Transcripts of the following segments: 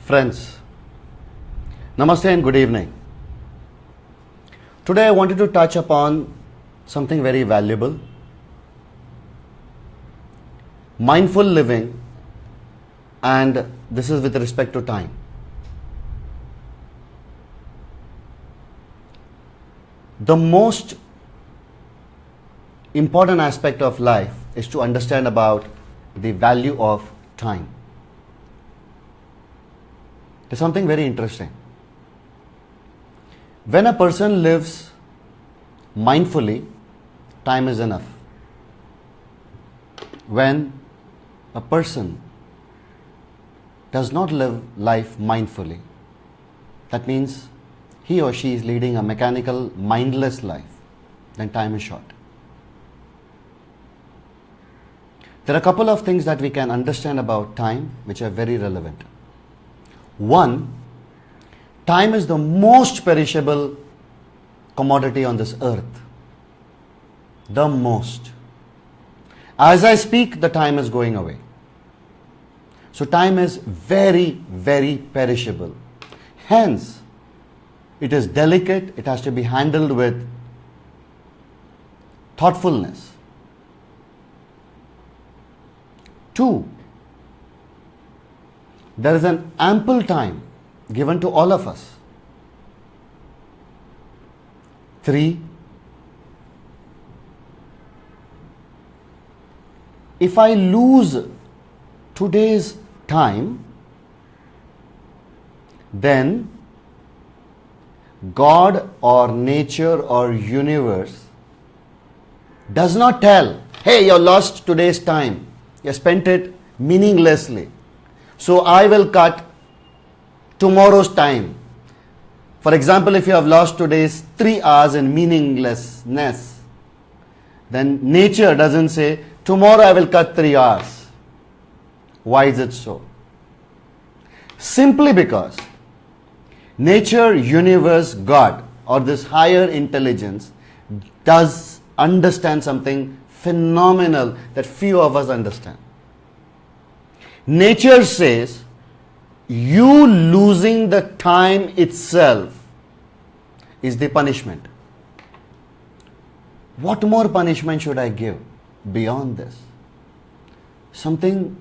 Friends, Namaste and good evening. Today I wanted to touch upon something very valuable. Mindful living, and this is with respect to time. The most important aspect of life is to understand about the value of time. There's something very interesting. When a person lives mindfully, time is enough. When a person does not live life mindfully, that means he or she is leading a mechanical, mindless life, then time is short. There are a couple of things that we can understand about time which are very relevant. One, time is the most perishable commodity on this earth. The most. As I speak, the time is going away. So time is very, very perishable. Hence, it is delicate, it has to be handled with thoughtfulness. Two, there is an ample time given to all of us. Three, if I lose today's time, then God or nature or universe does not tell, hey, you lost today's time. You spent it meaninglessly. So I will cut tomorrow's time. For example, if you have lost today's 3 hours in meaninglessness, then nature doesn't say, tomorrow I will cut 3 hours. Why is it so? Simply because nature, universe, God, or this higher intelligence does understand something phenomenal that few of us understand. Nature says, you losing the time itself is the punishment. What more punishment should I give beyond this? Something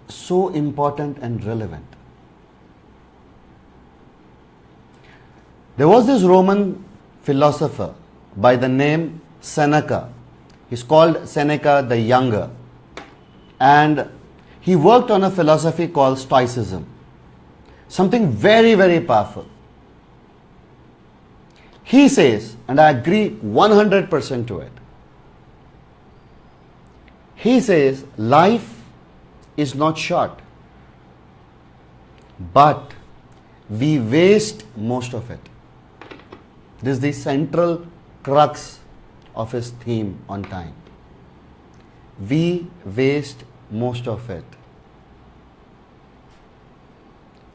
so important and relevant. There was this Roman philosopher by the name Seneca. He's called Seneca the Younger. And he worked on a philosophy called Stoicism. Something very, very powerful. He says, and I agree 100% to it. He says, life is not short, but we waste most of it. This is the central crux of his theme on time. We waste most of it.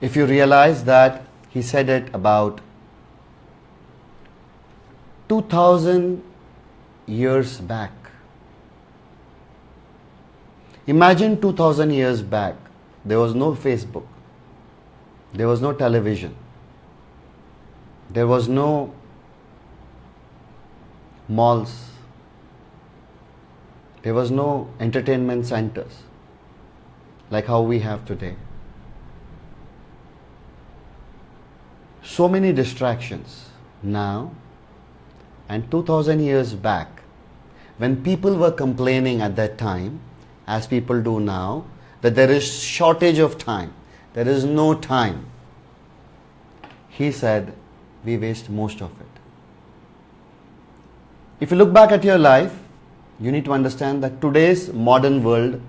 If you realize that he said it about 2000 years back. Imagine 2000 years back, there was no Facebook, there was no television, there was no malls, there was no entertainment centers like how we have today. So many distractions now, and 2000 years back, when people were complaining at that time, as people do now, that there is shortage of time, there is no time, he said, we waste most of it. If you look back at your life, you need to understand that today's modern world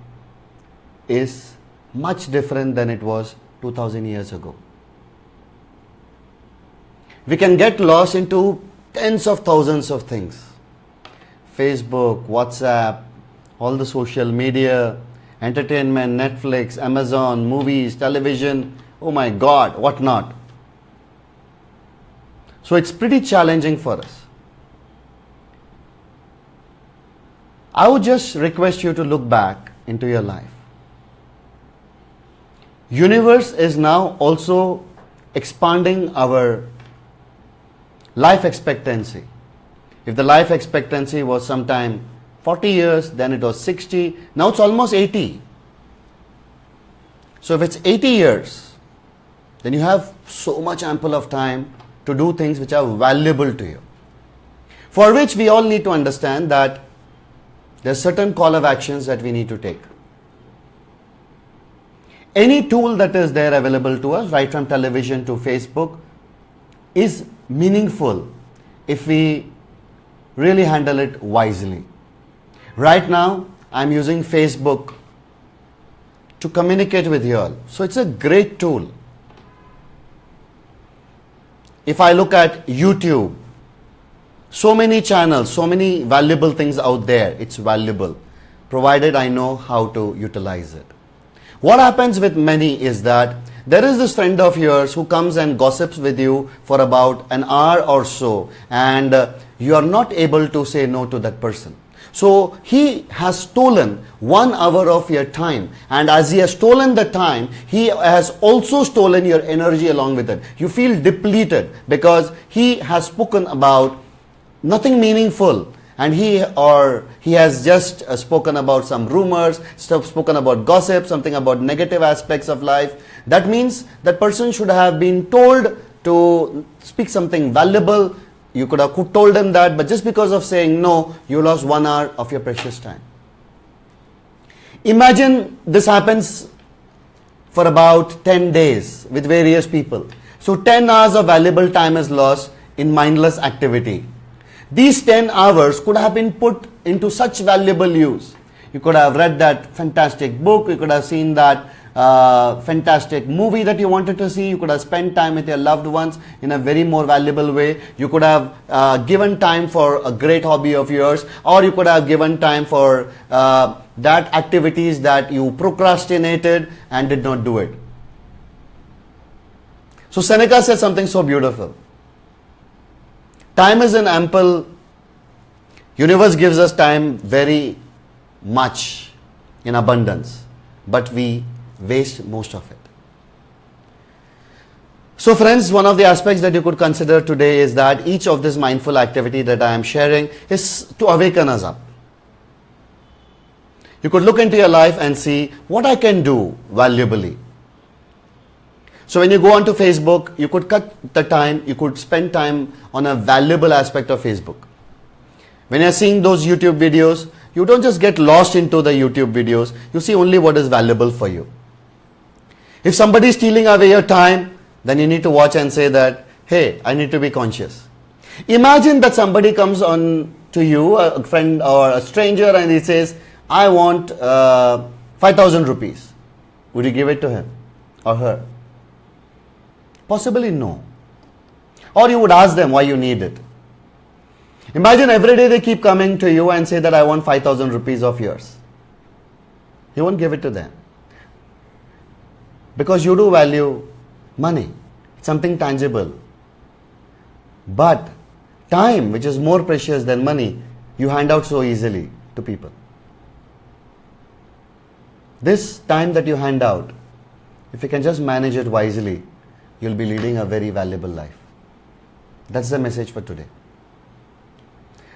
is much different than it was 2000 years ago. We can get lost into tens of thousands of things. Facebook, WhatsApp, all the social media, entertainment, Netflix, Amazon, movies, television, oh my God, what not. So it's pretty challenging for us. I would just request you to look back into your life. Universe is now also expanding our life expectancy. If the life expectancy was sometime 40 years, then it was 60, now it's almost 80. So if it's 80 years, then you have so much ample of time to do things which are valuable to you. For which we all need to understand that there are certain call of actions that we need to take. Any tool that is there available to us, right from television to Facebook, is meaningful if we really handle it wisely. Right now, I'm using Facebook to communicate with you all. So it's a great tool. If I look at YouTube, so many channels, so many valuable things out there, it's valuable, provided I know how to utilize it. What happens with many is that there is this friend of yours who comes and gossips with you for about an hour or so, and you are not able to say no to that person. So he has stolen 1 hour of your time, and as he has stolen the time, he has also stolen your energy along with it. You feel depleted because he has spoken about nothing meaningful, and he has just spoken about some rumors, spoken about gossip, something about negative aspects of life. That means that person should have been told to speak something valuable. You could have told him that, but just because of saying no, you lost 1 hour of your precious time. Imagine this happens for about 10 days with various people. So 10 hours of valuable time is lost in mindless activity. These 10 hours could have been put into such valuable use. You could have read that fantastic book, you could have seen that fantastic movie that you wanted to see, you could have spent time with your loved ones in a very more valuable way, you could have given time for a great hobby of yours, or you could have given time for that activities that you procrastinated and did not do it. So Seneca said something so beautiful. Time is an ample, universe gives us time very much in abundance, but we waste most of it. So friends, one of the aspects that you could consider today is that each of this mindful activity that I am sharing is to awaken us up. You could look into your life and see what I can do valuably. So when you go onto Facebook, you could cut the time, you could spend time on a valuable aspect of Facebook. When you're seeing those YouTube videos, you don't just get lost into the YouTube videos, you see only what is valuable for you. If somebody is stealing away your time, then you need to watch and say that, hey, I need to be conscious. Imagine that somebody comes on to you, a friend or a stranger, and he says, I want 5,000 rupees. Would you give it to him or her? Possibly no. Or you would ask them why you need it. Imagine every day they keep coming to you and say that I want 5,000 rupees of yours. You won't give it to them. Because you do value money. It's something tangible. But time, which is more precious than money, you hand out so easily to people. This time that you hand out, if you can just manage it wisely, you'll be leading a very valuable life. That's the message for today.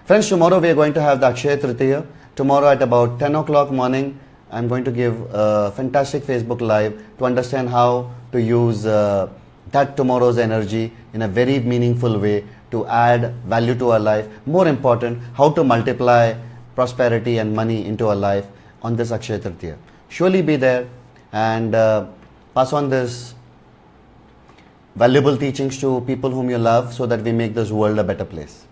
Friends, tomorrow we are going to have the Akshaya Tritiya. Tomorrow at about 10 o'clock morning, I'm going to give a fantastic Facebook Live to understand how to use that tomorrow's energy in a very meaningful way to add value to our life. More important, how to multiply prosperity and money into our life on this Akshaya Tritiya. Surely be there and pass on this valuable teachings to people whom you love so that we make this world a better place.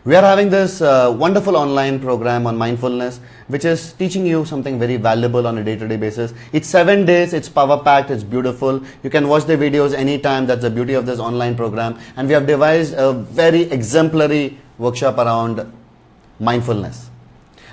We are having this wonderful online program on mindfulness, which is teaching you something very valuable on a day-to-day basis. It's 7 days, it's power-packed, it's beautiful. You can watch the videos anytime. That's the beauty of this online program. And we have devised a very exemplary workshop around mindfulness.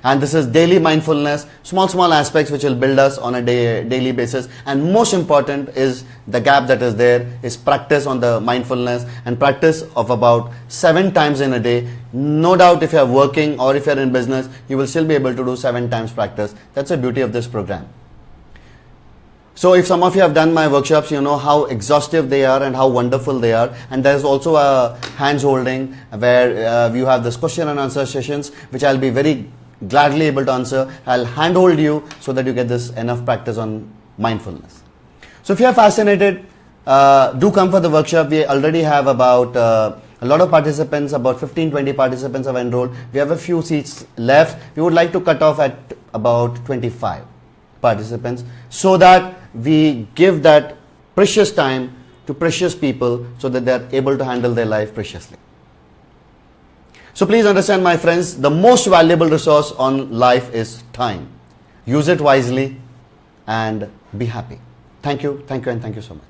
And this is daily mindfulness, small aspects which will build us on a daily basis. And most important is the gap that is there is practice on the mindfulness and practice of about 7 times in a day. No doubt if you are working or if you are in business, you will still be able to do 7 times practice. That's the beauty of this program. So if some of you have done my workshops, you know how exhaustive they are and how wonderful they are. And there's also a hands holding where you have this question and answer sessions, which I'll be very gladly able to answer. I'll handhold you so that you get this enough practice on mindfulness. So if you are fascinated, do come for the workshop. We already have about a lot of participants, about 15-20 participants have enrolled. We have a few seats left. We would like to cut off at about 25 participants so that we give that precious time to precious people so that they are able to handle their life preciously. So please understand, my friends, the most valuable resource on life is time. Use it wisely and be happy. Thank you, and thank you so much.